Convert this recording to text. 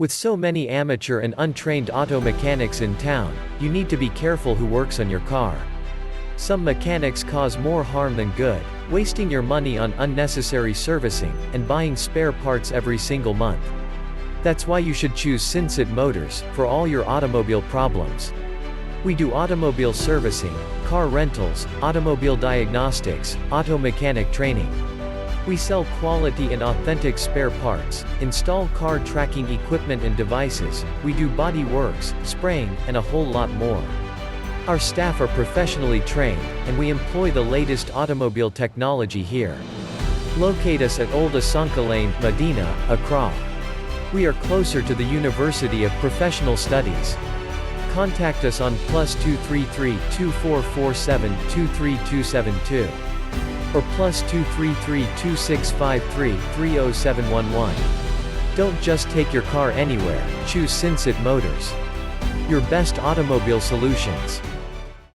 With so many amateur and untrained auto mechanics in town, you need to be careful who works on your car. Some mechanics cause more harm than good, wasting your money on unnecessary servicing, and buying spare parts every single month. That's why you should choose Cynsett Motors, for all your automobile problems. We do automobile servicing, car rentals, automobile diagnostics, auto mechanic training. We sell quality and authentic spare parts, install car tracking equipment and devices, we do body works, spraying, and a whole lot more. Our staff are professionally trained, and we employ the latest automobile technology here. Locate us at Old Asanka Lane, Medina, Accra. We are closer to the University of Professional Studies. Contact us on +233 2447 23272 or +233 2653 30711. Don't just take your car anywhere, choose Cynsett Motors. Your best automobile solutions.